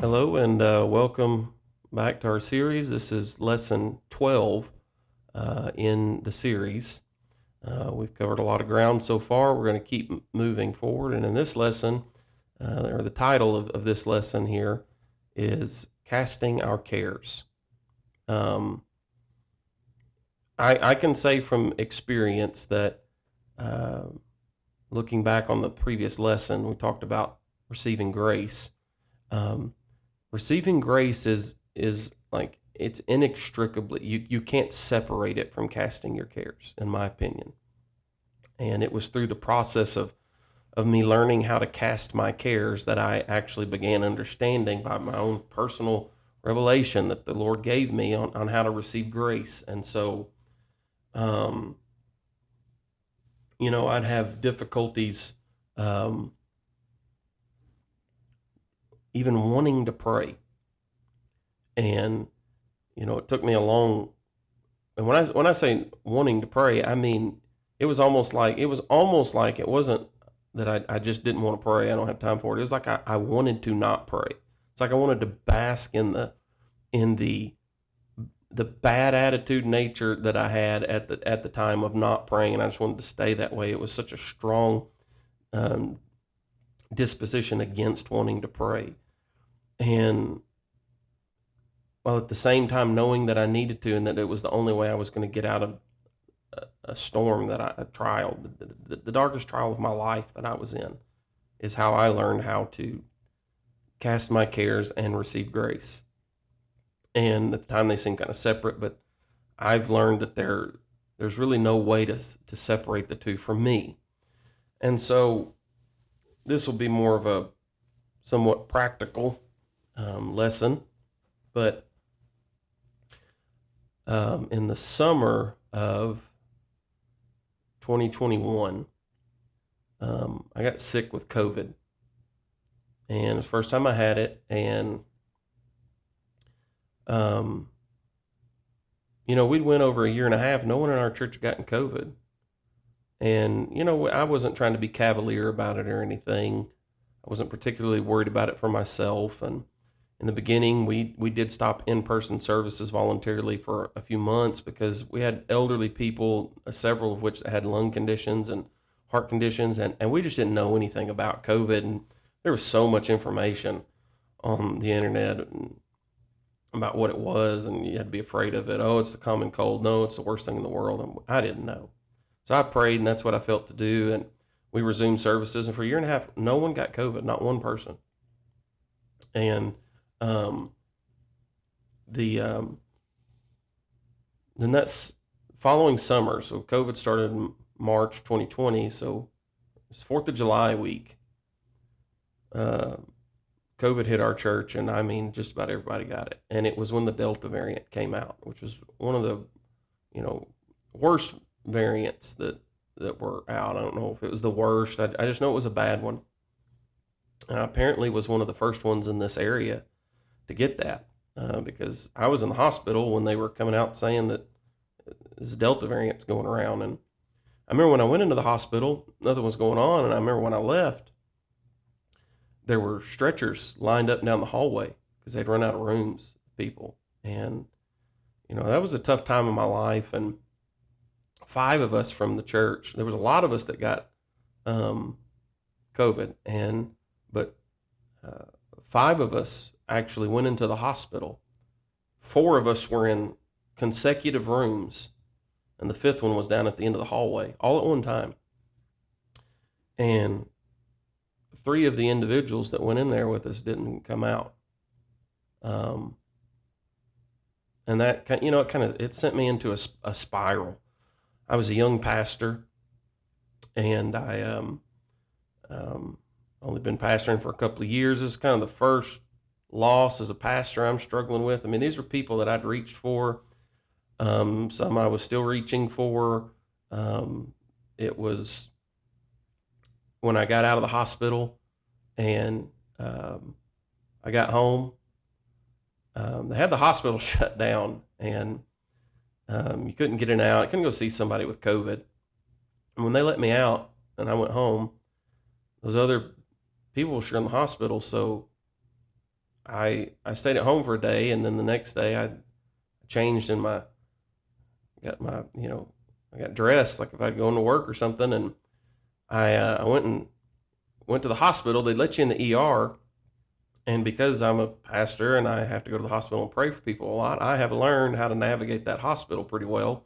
Hello and welcome back to our series. This is lesson 12 in the series. We've covered a lot of ground so far. We're going to keep moving forward. And in this lesson, or the title of this lesson here is Casting Our Cares. Um, I can say from experience that uh, looking back on the previous lesson, we talked about receiving grace. Um, Receiving grace is like it's inextricably you can't separate it from casting your cares, in my opinion. And it was through the process of me learning how to cast my cares that I actually began understanding by my own personal revelation that the Lord gave me on how to receive grace. And so um, I'd have difficulties um, even wanting to pray. And it took me a long. And when I say wanting to pray, I mean it was almost like it wasn't that I just didn't want to pray. I don't have time for it. It was like I wanted to not pray. It's like I wanted to bask in the bad attitude nature that I had at the time of not praying, and I just wanted to stay that way. It was such a strong um, disposition against wanting to pray, and while at the same time knowing that I needed to, and that it was the only way I was going to get out of a storm, a trial, the darkest trial of my life that I was in, is how I learned how to cast my cares and receive grace. And at the time they seem kind of separate, but I've learned that there's really no way to separate the two for me. And so this will be more of a somewhat practical lesson, but in the summer of 2021, I got sick with COVID, and it was the first time I had it. And um, we'd went over a year and a half. No one in our church had gotten COVID, and I wasn't trying to be cavalier about it or anything. I wasn't particularly worried about it for myself. And in the beginning, we did stop in-person services voluntarily for a few months because we had elderly people, several of which had lung conditions and heart conditions, and we just didn't know anything about COVID. And there was so much information on the internet about what it was, and you had to be afraid of it. Oh, it's the common cold. No, it's the worst thing in the world. And I didn't know. So I prayed, and that's what I felt to do. And we resumed services, and for a year and a half, no one got COVID, not one person. And um, the then that's following summer. So COVID started in March 2020. So it's 4th of July week. Uh, COVID hit our church, and I mean, just about everybody got it. And it was when the Delta variant came out, which was one of the, worst variants that were out. I don't know if it was the worst. I just know it was a bad one. And I apparently was one of the first ones in this area to get that because I was in the hospital when they were coming out saying that this Delta variant's going around. And I remember when I went into the hospital, nothing was going on. And I remember when I left, there were stretchers lined up down the hallway because they'd run out of rooms, people. And, that was a tough time in my life. And 5 of us from the church, there was a lot of us that got COVID, but 5 of us actually went into the hospital. 4 of us were in consecutive rooms, and the 5th one was down at the end of the hallway, all at one time. And 3 of the individuals that went in there with us didn't come out. And that it sent me into a spiral. I was a young pastor, and I only been pastoring for a couple of years. This is kind of the first loss as a pastor I'm struggling with. I mean, these were people that I'd reached for. Some I was still reaching for. It was when I got out of the hospital and I got home. They had the hospital shut down, and you couldn't get in and out. You couldn't go see somebody with COVID. And when they let me out and I went home, those other people were sure in the hospital. So I stayed at home for a day, and then the next day I changed in my got my I got dressed like if I'd going to work or something, and I went to the hospital. They let you in the ER, and because I'm a pastor and I have to go to the hospital and pray for people a lot, I have learned how to navigate that hospital pretty well,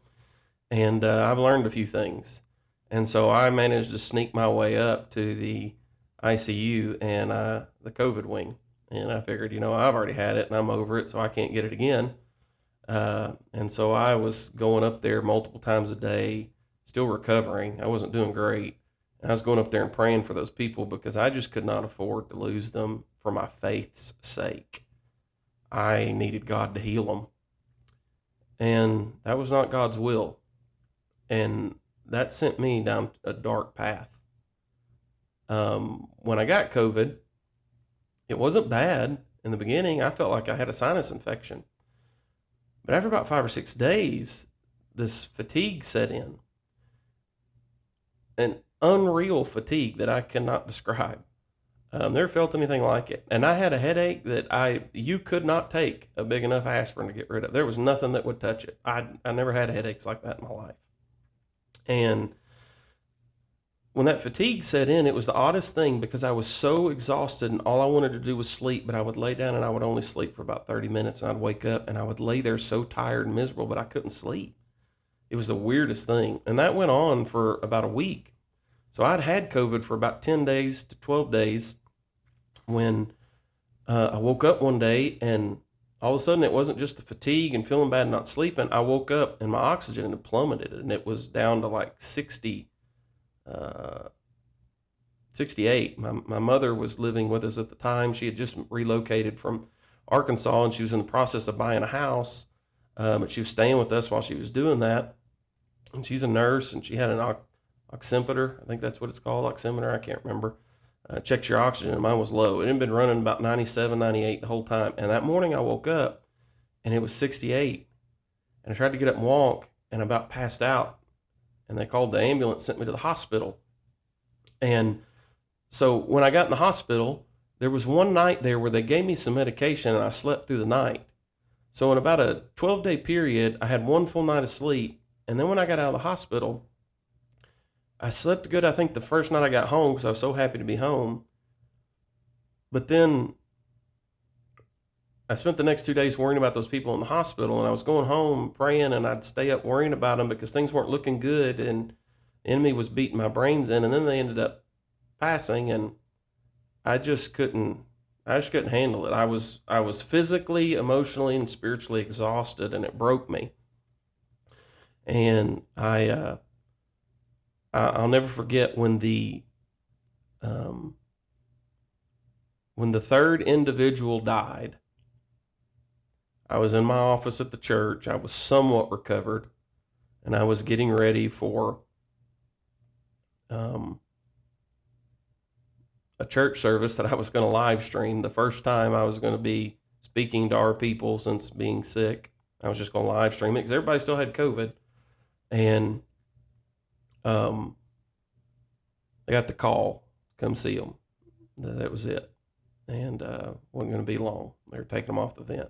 and I've learned a few things, and so I managed to sneak my way up to the ICU and the COVID wing, and I figured, I've already had it and I'm over it, so I can't get it again. And so I was going up there multiple times a day, still recovering. I wasn't doing great. And I was going up there and praying for those people because I just could not afford to lose them for my faith's sake. I needed God to heal them. And that was not God's will. And that sent me down a dark path. When I got COVID, it wasn't bad in the beginning. I felt like I had a sinus infection. But after about 5 or 6 days, this fatigue set in. An unreal fatigue that I cannot describe. Never felt anything like it. And I had a headache that you could not take a big enough aspirin to get rid of. There was nothing that would touch it. I never had headaches like that in my life. And when that fatigue set in, it was the oddest thing because I was so exhausted and all I wanted to do was sleep, but I would lay down and I would only sleep for about 30 minutes and I'd wake up and I would lay there so tired and miserable, but I couldn't sleep. It was the weirdest thing. And that went on for about a week. So I'd had COVID for about 10 days to 12 days when I woke up one day and all of a sudden it wasn't just the fatigue and feeling bad and not sleeping. I woke up and my oxygen had plummeted and it was down to like 68. My mother was living with us at the time. She had just relocated from Arkansas and she was in the process of buying a house. But she was staying with us while she was doing that. And she's a nurse and she had an oximeter. I think that's what it's called, oximeter. I can't remember. Checks your oxygen and mine was low. It had been running about 97, 98 the whole time. And that morning I woke up and it was 68. And I tried to get up and walk and I about passed out. And they called the ambulance, sent me to the hospital. And so when I got in the hospital, there was one night there where they gave me some medication and I slept through the night. So in about a 12-day period, I had one full night of sleep. And then when I got out of the hospital, I slept good, I think, the first night I got home because I was so happy to be home. But then I spent the next 2 days worrying about those people in the hospital, and I was going home praying, and I'd stay up worrying about them because things weren't looking good, and the enemy was beating my brains in, and then they ended up passing, and I just couldn't handle it. I was physically, emotionally, and spiritually exhausted, and it broke me. And I'll never forget when the third individual died. I was in my office at the church. I was somewhat recovered, and I was getting ready for a church service that I was going to live stream. The first time I was going to be speaking to our people since being sick. I was just going to live stream it because everybody still had COVID. And I got the call, come see them. That was it. And wasn't going to be long. They were taking them off the vent.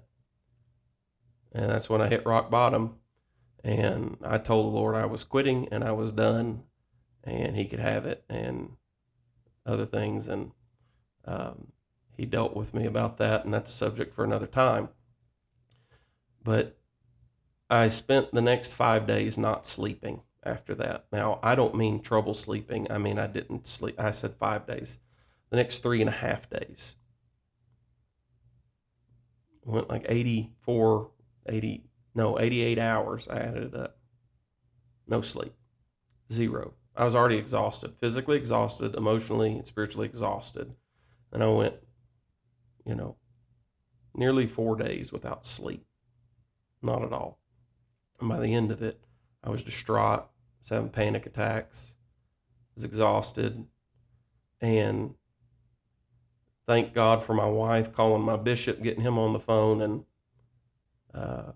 And that's when I hit rock bottom. And I told the Lord I was quitting and I was done and he could have it and other things. And he dealt with me about that, and that's a subject for another time. But I spent the next 5 days not sleeping after that. Now, I don't mean trouble sleeping. I mean, I didn't sleep. I said 5 days. The next 3.5 days. Went like 88 hours. I added it up. No sleep. Zero. I was already exhausted, physically exhausted, emotionally and spiritually exhausted. And I went, nearly 4 days without sleep. Not at all. And by the end of it, I was distraught, was having panic attacks, was exhausted, and thank God for my wife calling my bishop, getting him on the phone, and, I've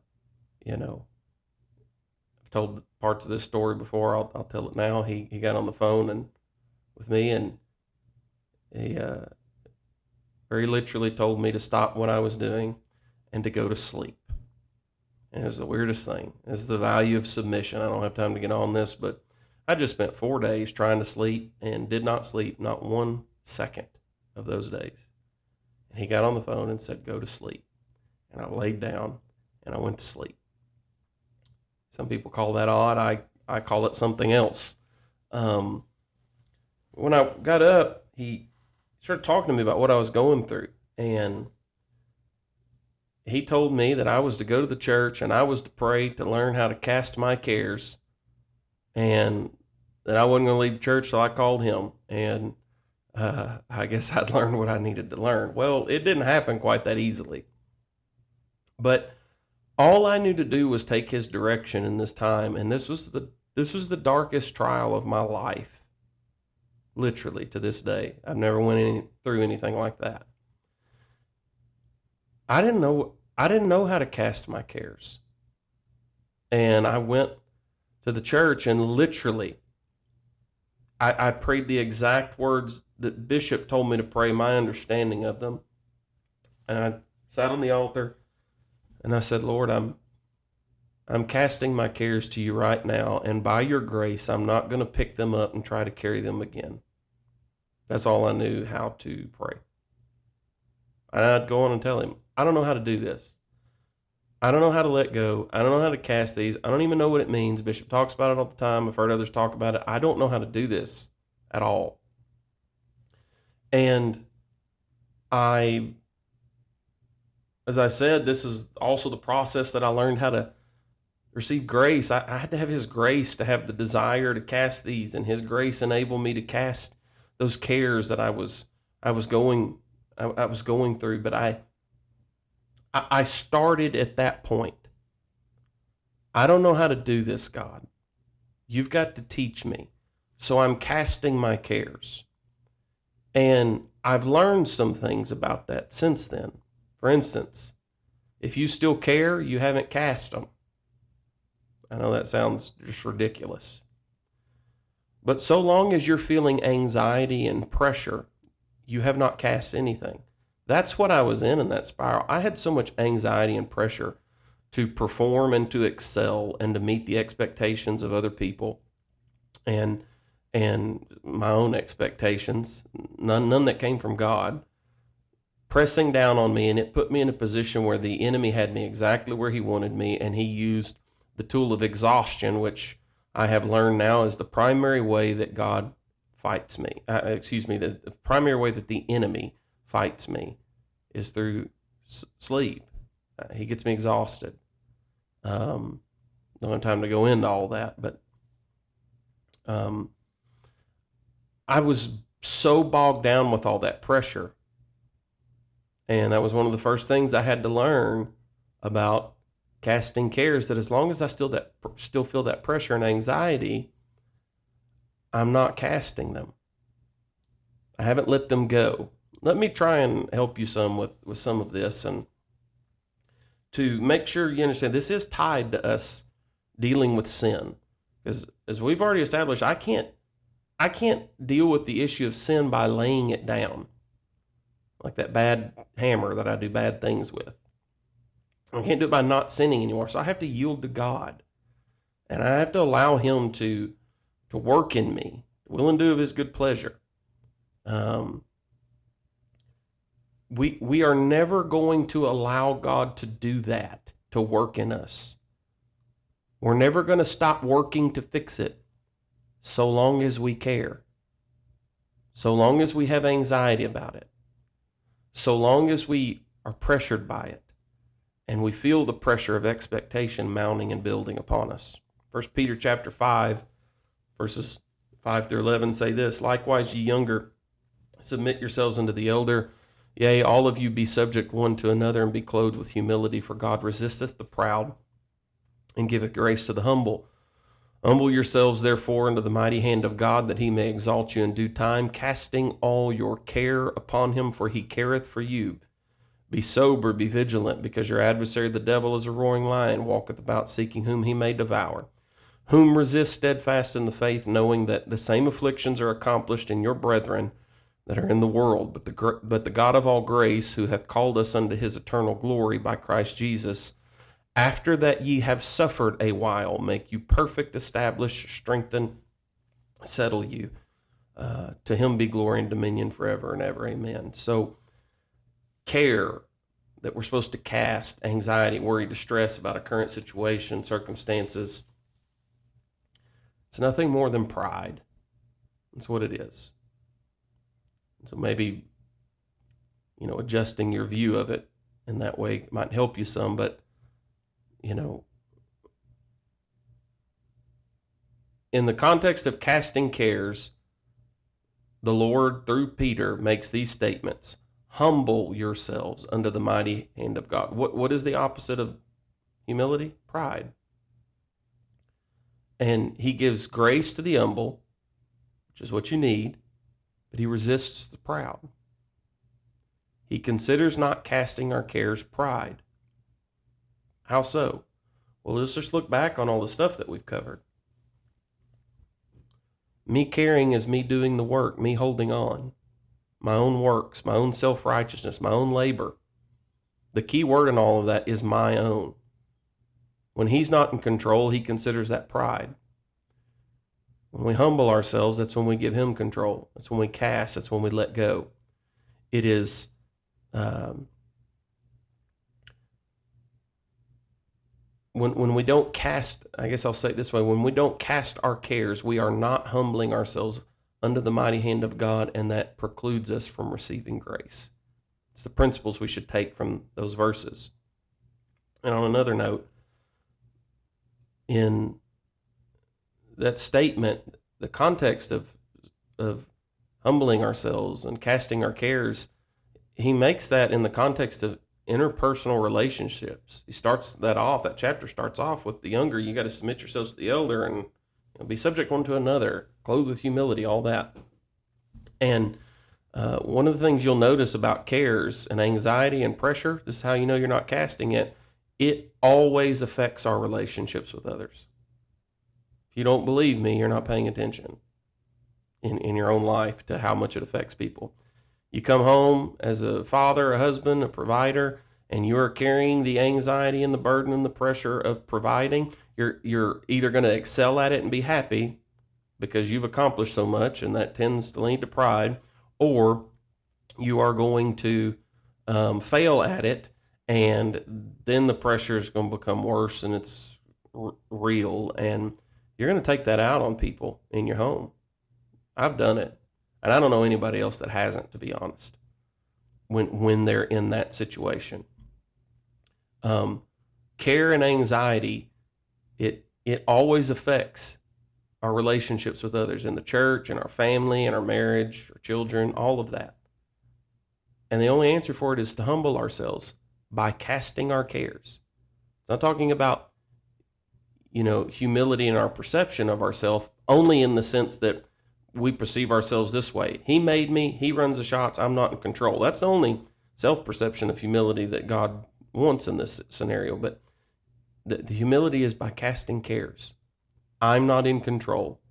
told parts of this story before. I'll tell it now. He got on the phone and with me, and he very literally told me to stop what I was doing and to go to sleep. And it was the weirdest thing. This is the value of submission. I don't have time to get on this, but I just spent 4 days trying to sleep and did not sleep, not 1 second of those days. And he got on the phone and said, go to sleep. And I laid down and I went to sleep. Some people call that odd. I call it something else. When I got up, he started talking to me about what I was going through. And he told me that I was to go to the church and I was to pray to learn how to cast my cares, and that I wasn't going to leave the church till I called him. And I guess I'd learned what I needed to learn. Well, it didn't happen quite that easily. But all I knew to do was take his direction in this time, and this was the darkest trial of my life. Literally, to this day, I've never went through anything like that. I didn't know how to cast my cares. And I went to the church and literally I prayed the exact words that Bishop told me to pray, my understanding of them. And I sat on the altar and I said, Lord, I'm casting my cares to you right now, and by your grace, I'm not going to pick them up and try to carry them again. That's all I knew how to pray. And I'd go on and tell him, I don't know how to do this. I don't know how to let go. I don't know how to cast these. I don't even know what it means. Bishop talks about it all the time. I've heard others talk about it. I don't know how to do this at all. And as I said, this is also the process that I learned how to receive grace. I had to have his grace to have the desire to cast these, and his grace enabled me to cast those cares that I was going through. But I started at that point. I don't know how to do this, God. You've got to teach me. So I'm casting my cares. And I've learned some things about that since then. For instance, if you still care, you haven't cast them. I know that sounds just ridiculous. But so long as you're feeling anxiety and pressure, you have not cast anything. That's what I was in that spiral. I had so much anxiety and pressure to perform and to excel and to meet the expectations of other people and my own expectations, none that came from God, pressing down on me, and it put me in a position where the enemy had me exactly where he wanted me, and he used the tool of exhaustion, which I have learned now is the primary way that God fights me. The primary way that the enemy fights me is through sleep. He gets me exhausted. Don't have time to go into all that, but I was so bogged down with all that pressure. And that was one of the first things I had to learn about casting cares, that as long as I still feel that pressure and anxiety, I'm not casting them. I haven't let them go. Let me try and help you some with some of this, and to make sure you understand this is tied to us dealing with sin. Because as we've already established, I can't deal with the issue of sin by laying it down, like that bad hammer that I do bad things with. I can't do it by not sinning anymore. So I have to yield to God, and I have to allow him to work in me, will and do of his good pleasure. We are never going to allow God to do that, to work in us. We're never going to stop working to fix it so long as we care, so long as we have anxiety about it, so long as we are pressured by it, and we feel the pressure of expectation mounting and building upon us. 1 Peter chapter 5, verses 5 through 11 say this: Likewise, ye younger, submit yourselves unto the elder. Yea, all of you be subject one to another, and be clothed with humility, for God resisteth the proud, and giveth grace to the humble. Humble yourselves, therefore, under the mighty hand of God, that he may exalt you in due time, casting all your care upon him, for he careth for you. Be sober, be vigilant, because your adversary the devil is a roaring lion, walketh about seeking whom he may devour. Whom resist steadfast in the faith, knowing that the same afflictions are accomplished in your brethren that are in the world, but the God of all grace, who hath called us unto his eternal glory by Christ Jesus, after that ye have suffered a while, make you perfect, establish, strengthen, settle you. To him be glory and dominion forever and ever. Amen. So care that we're supposed to cast, anxiety, worry, distress about a current situation, circumstances, it's nothing more than pride. That's what it is. So maybe, adjusting your view of it in that way might help you some, but, in the context of casting cares, the Lord, through Peter, makes these statements. Humble yourselves under the mighty hand of God. What is the opposite of humility? Pride. And he gives grace to the humble, which is what you need, but he resists the proud. He considers not casting our cares pride. How so? Well, let's just look back on all the stuff that we've covered. Me caring is me doing the work, me holding on. My own works, my own self-righteousness, my own labor. The key word in all of that is my own. When he's not in control, he considers that pride. When we humble ourselves, that's when we give him control. That's when we cast. That's when we let go. It is when we don't cast, I guess I'll say it this way, when we don't cast our cares, we are not humbling ourselves under the mighty hand of God, and that precludes us from receiving grace. It's the principles we should take from those verses. And on another note, in that statement, the context of humbling ourselves and casting our cares, he makes that in the context of interpersonal relationships. That chapter starts off with the younger, you got to submit yourselves to the elder and be subject one to another, clothed with humility, all that. And one of the things you'll notice about cares and anxiety and pressure, this is how you know you're not casting it, it always affects our relationships with others. If you don't believe me, you're not paying attention in your own life to how much it affects people. You come home as a father, a husband, a provider, and you're carrying the anxiety and the burden and the pressure of providing. You're either going to excel at it and be happy because you've accomplished so much, and that tends to lead to pride, or you are going to fail at it, and then the pressure is going to become worse, and it's real, and you're going to take that out on people in your home. I've done it. And I don't know anybody else that hasn't, to be honest, when they're in that situation. Care and anxiety, it always affects our relationships with others in the church, in our family, in our marriage, our children, all of that. And the only answer for it is to humble ourselves by casting our cares. It's not talking about, humility in our perception of ourselves, only in the sense that we perceive ourselves this way. He made me, he runs the shots, I'm not in control. That's the only self-perception of humility that God wants in this scenario. But the humility is by casting cares. I'm not in control.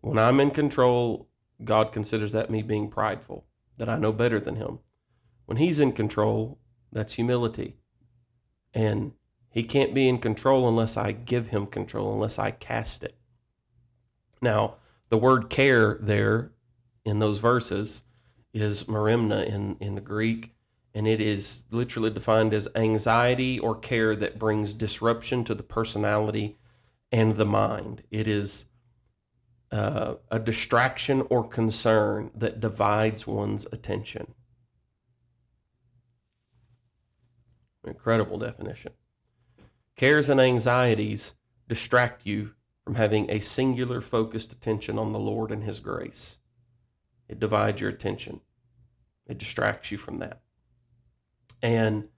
When I'm in control, God considers that me being prideful, that I know better than him. When he's in control, that's humility. And he can't be in control unless I give him control, unless I cast it. Now, the word care there in those verses is merimna in the Greek, and it is literally defined as anxiety or care that brings disruption to the personality and the mind. It is a distraction or concern that divides one's attention. Incredible definition. Cares and anxieties distract you from having a singular focused attention on the Lord and his grace. It divides your attention. It distracts you from that. And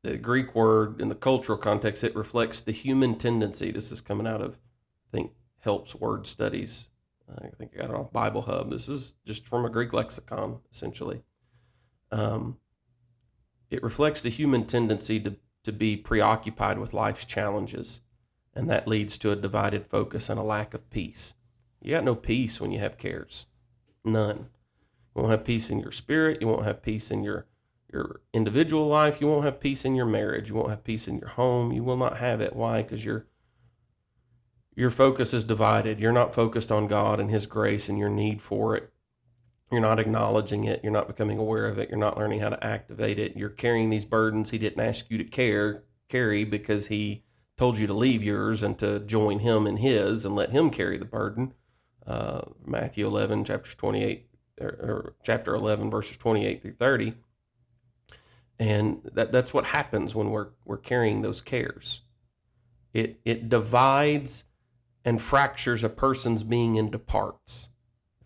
the Greek word in the cultural context, it reflects the human tendency. This is coming out of, I think, Helps Word Studies. I think I got it off Bible Hub. This is just from a Greek lexicon, essentially. It reflects the human tendency to be preoccupied with life's challenges, and that leads to a divided focus and a lack of peace. You got no peace when you have cares. None. You won't have peace in your spirit. You won't have peace in your individual life. You won't have peace in your marriage. You won't have peace in your home. You will not have it. Why? Because your focus is divided. You're not focused on God and His grace and your need for it. You're not acknowledging it. You're not becoming aware of it. You're not learning how to activate it. You're carrying these burdens He didn't ask you to carry because He told you to leave yours and to join Him in His and let Him carry the burden. Matthew 11, chapter 28, or chapter 11, verses 28 through 30. And that's what happens when we're carrying those cares. It divides and fractures a person's being into parts.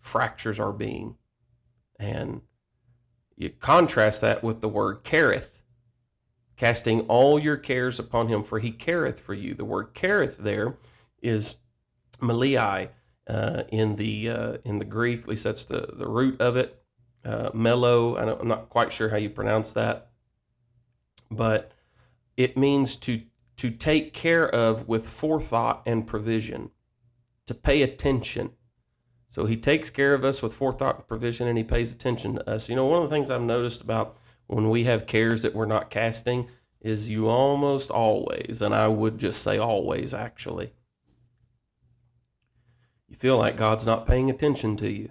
Fractures our being. And you contrast that with the word careth, casting all your cares upon Him, for He careth for you. The word careth there is melei in the Greek. At least that's the root of it. Melo. I'm not quite sure how you pronounce that, but it means to take care of with forethought and provision, to pay attention. So He takes care of us with forethought and provision, and He pays attention to us. One of the things I've noticed about when we have cares that we're not casting is you almost always, and I would just say always actually, you feel like God's not paying attention to you,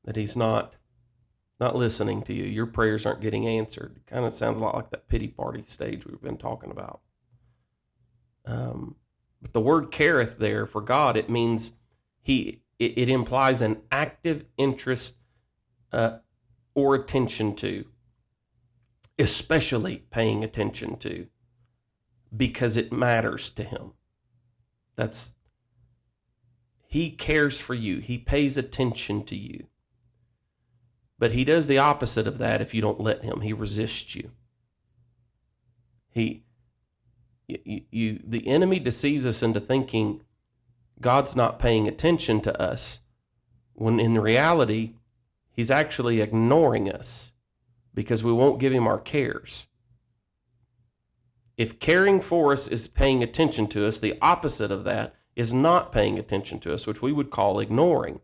that He's not listening to you. Your prayers aren't getting answered. It kind of sounds a lot like that pity party stage we've been talking about. But the word careth there for God, it means it implies an active interest or attention to, especially paying attention to, because it matters to Him. He cares for you. He pays attention to you. But He does the opposite of that if you don't let Him. He resists you. The enemy deceives us into thinking God's not paying attention to us, when in reality, He's actually ignoring us because we won't give Him our cares. If caring for us is paying attention to us, the opposite of that is not paying attention to us, which we would call ignoring.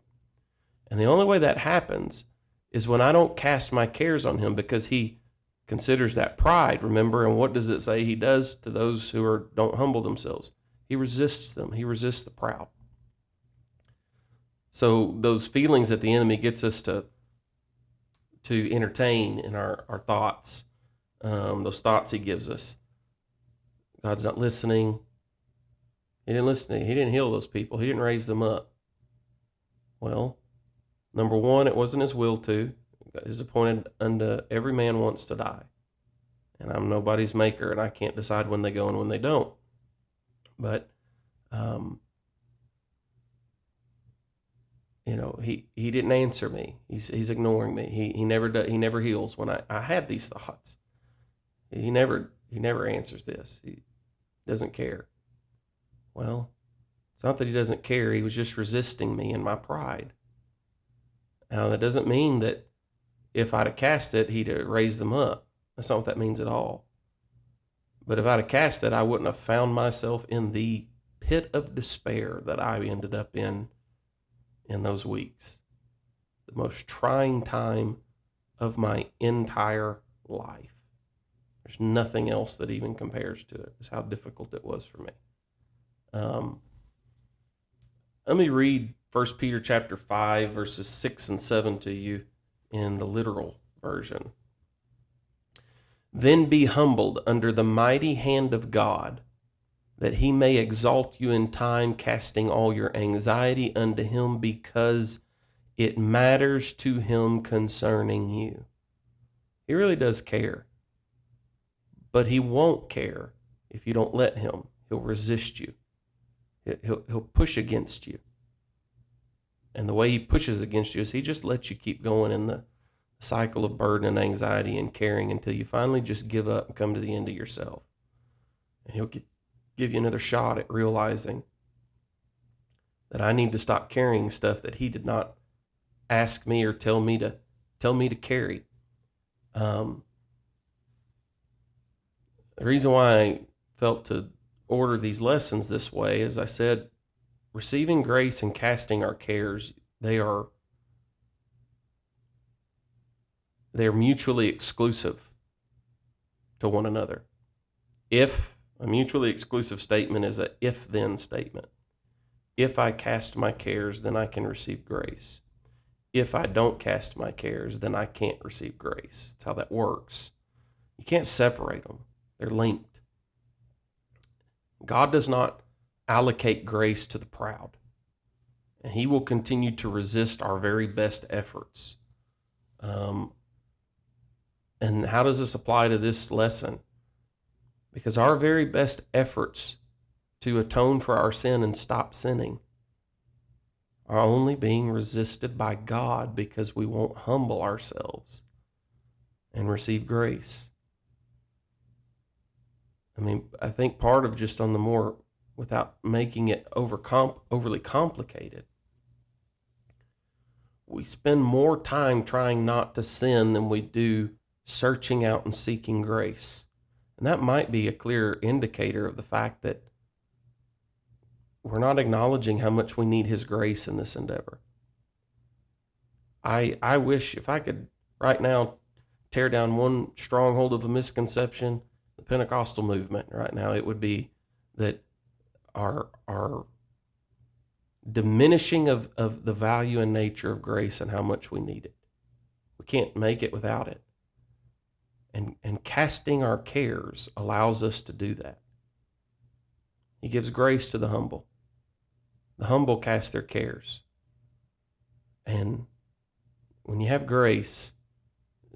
And the only way that happens is when I don't cast my cares on Him, because He considers that pride, remember? And what does it say He does to those who don't humble themselves? He resists them. He resists the proud. So those feelings that the enemy gets us to entertain in our thoughts, those thoughts he gives us, God's not listening. He didn't listen. He didn't heal those people. He didn't raise them up. Well, number one, it wasn't His will to. It is appointed unto every man once to die. And I'm nobody's maker, and I can't decide when they go and when they don't. But, he didn't answer me. He's ignoring me. He never heals when I had these thoughts. He never answers this. He doesn't care. Well, it's not that He doesn't care. He was just resisting me in my pride. Now, that doesn't mean that if I'd have cast it, He'd have raised them up. That's not what that means at all. But if I'd have cast it, I wouldn't have found myself in the pit of despair that I ended up in those weeks. The most trying time of my entire life. There's nothing else that even compares to it. It's how difficult it was for me. Let me read 1 Peter chapter 5, verses 6 and 7 to you in the literal version. Then be humbled under the mighty hand of God, that He may exalt you in time, casting all your anxiety unto Him, because it matters to Him concerning you. He really does care. But He won't care if you don't let Him. He'll resist you. He'll push against you. And the way He pushes against you is He just lets you keep going in the cycle of burden and anxiety and caring until you finally just give up and come to the end of yourself. And He'll give you another shot at realizing that I need to stop carrying stuff that He did not ask me or tell me to carry. The reason why I felt to order these lessons this way, as I said, receiving grace and casting our cares, they are they're mutually exclusive to one another. If a mutually exclusive statement is a if-then statement. If I cast my cares, then I can receive grace. If I don't cast my cares, then I can't receive grace. That's how that works. You can't separate them. They're linked. God does not allocate grace to the proud, and he will continue to resist our very best efforts. And how does this apply to this lesson? Because our very best efforts to atone for our sin and stop sinning are only being resisted by God because we won't humble ourselves and receive grace. I mean, I think part of just on the more, without making it overly complicated, we spend more time trying not to sin than we do searching out and seeking grace. And that might be a clear indicator of the fact that we're not acknowledging how much we need his grace in this endeavor. I wish if I could right now tear down one stronghold of a misconception, the Pentecostal movement right now, it would be that our diminishing of the value and nature of grace and how much we need it. We can't make it without it. And casting our cares allows us to do that. He gives grace to the humble. The humble cast their cares. And when you have grace,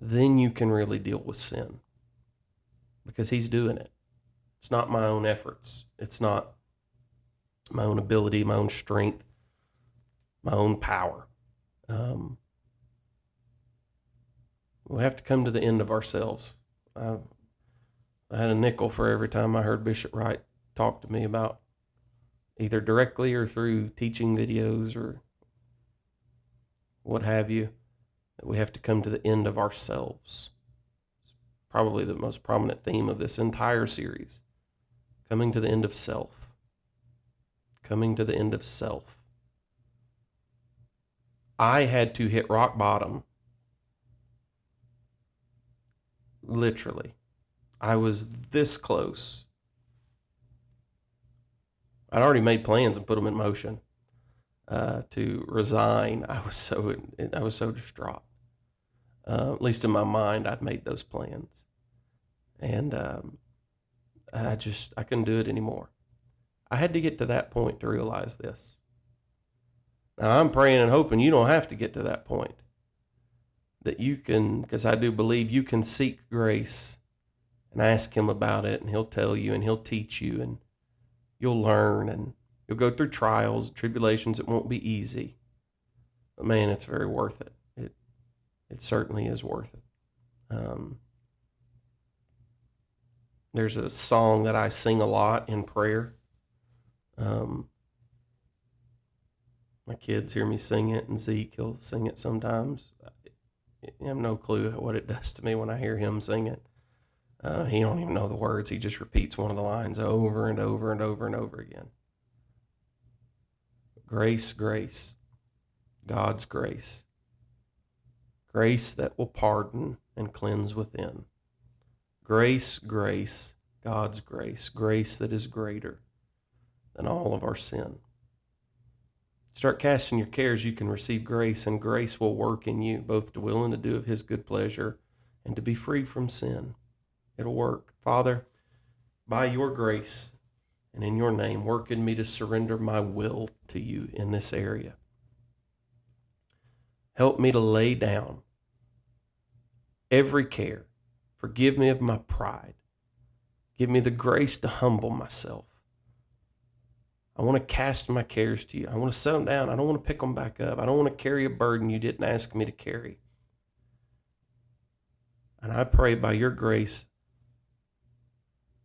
then you can really deal with sin. Because he's doing it. It's not my own efforts. It's not my own ability, my own strength, my own power. We have to come to the end of ourselves. I had a nickel for every time I heard Bishop Wright talk to me about either directly or through teaching videos or what have you, that we have to come to the end of ourselves. It's probably the most prominent theme of this entire series. Coming to the end of self. Coming to the end of self. I had to hit rock bottom. Literally. I was this close. I'd already made plans and put them in motion to resign. I was so distraught. At least in my mind, I'd made those plans. And I couldn't do it anymore. I had to get to that point to realize this. Now, I'm praying and hoping you don't have to get to that point. That you can, because I do believe you can seek grace and ask him about it, and he'll tell you and he'll teach you, and you'll learn, and you'll go through trials, tribulations. It won't be easy. But man, it's very worth it. It certainly is worth it. There's a song that I sing a lot in prayer. My kids hear me sing it, and Zeke, he'll sing it sometimes. I have no clue what it does to me when I hear him sing it. He don't even know the words. He just repeats one of the lines over and over and over and over again. Grace, grace, God's grace. Grace that will pardon and cleanse within. Grace, grace, God's grace. Grace that is greater than all of our sin. Start casting your cares, you can receive grace, and grace will work in you, both to will and to do of his good pleasure, and to be free from sin. It'll work. Father, by your grace and in your name, work in me to surrender my will to you in this area. Help me to lay down every care. Forgive me of my pride. Give me the grace to humble myself. I want to cast my cares to you. I want to set them down. I don't want to pick them back up. I don't want to carry a burden you didn't ask me to carry. And I pray by your grace,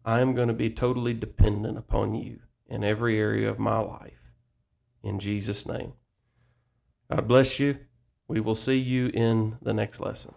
I am going to be totally dependent upon you in every area of my life. In Jesus' name. God bless you. We will see you in the next lesson.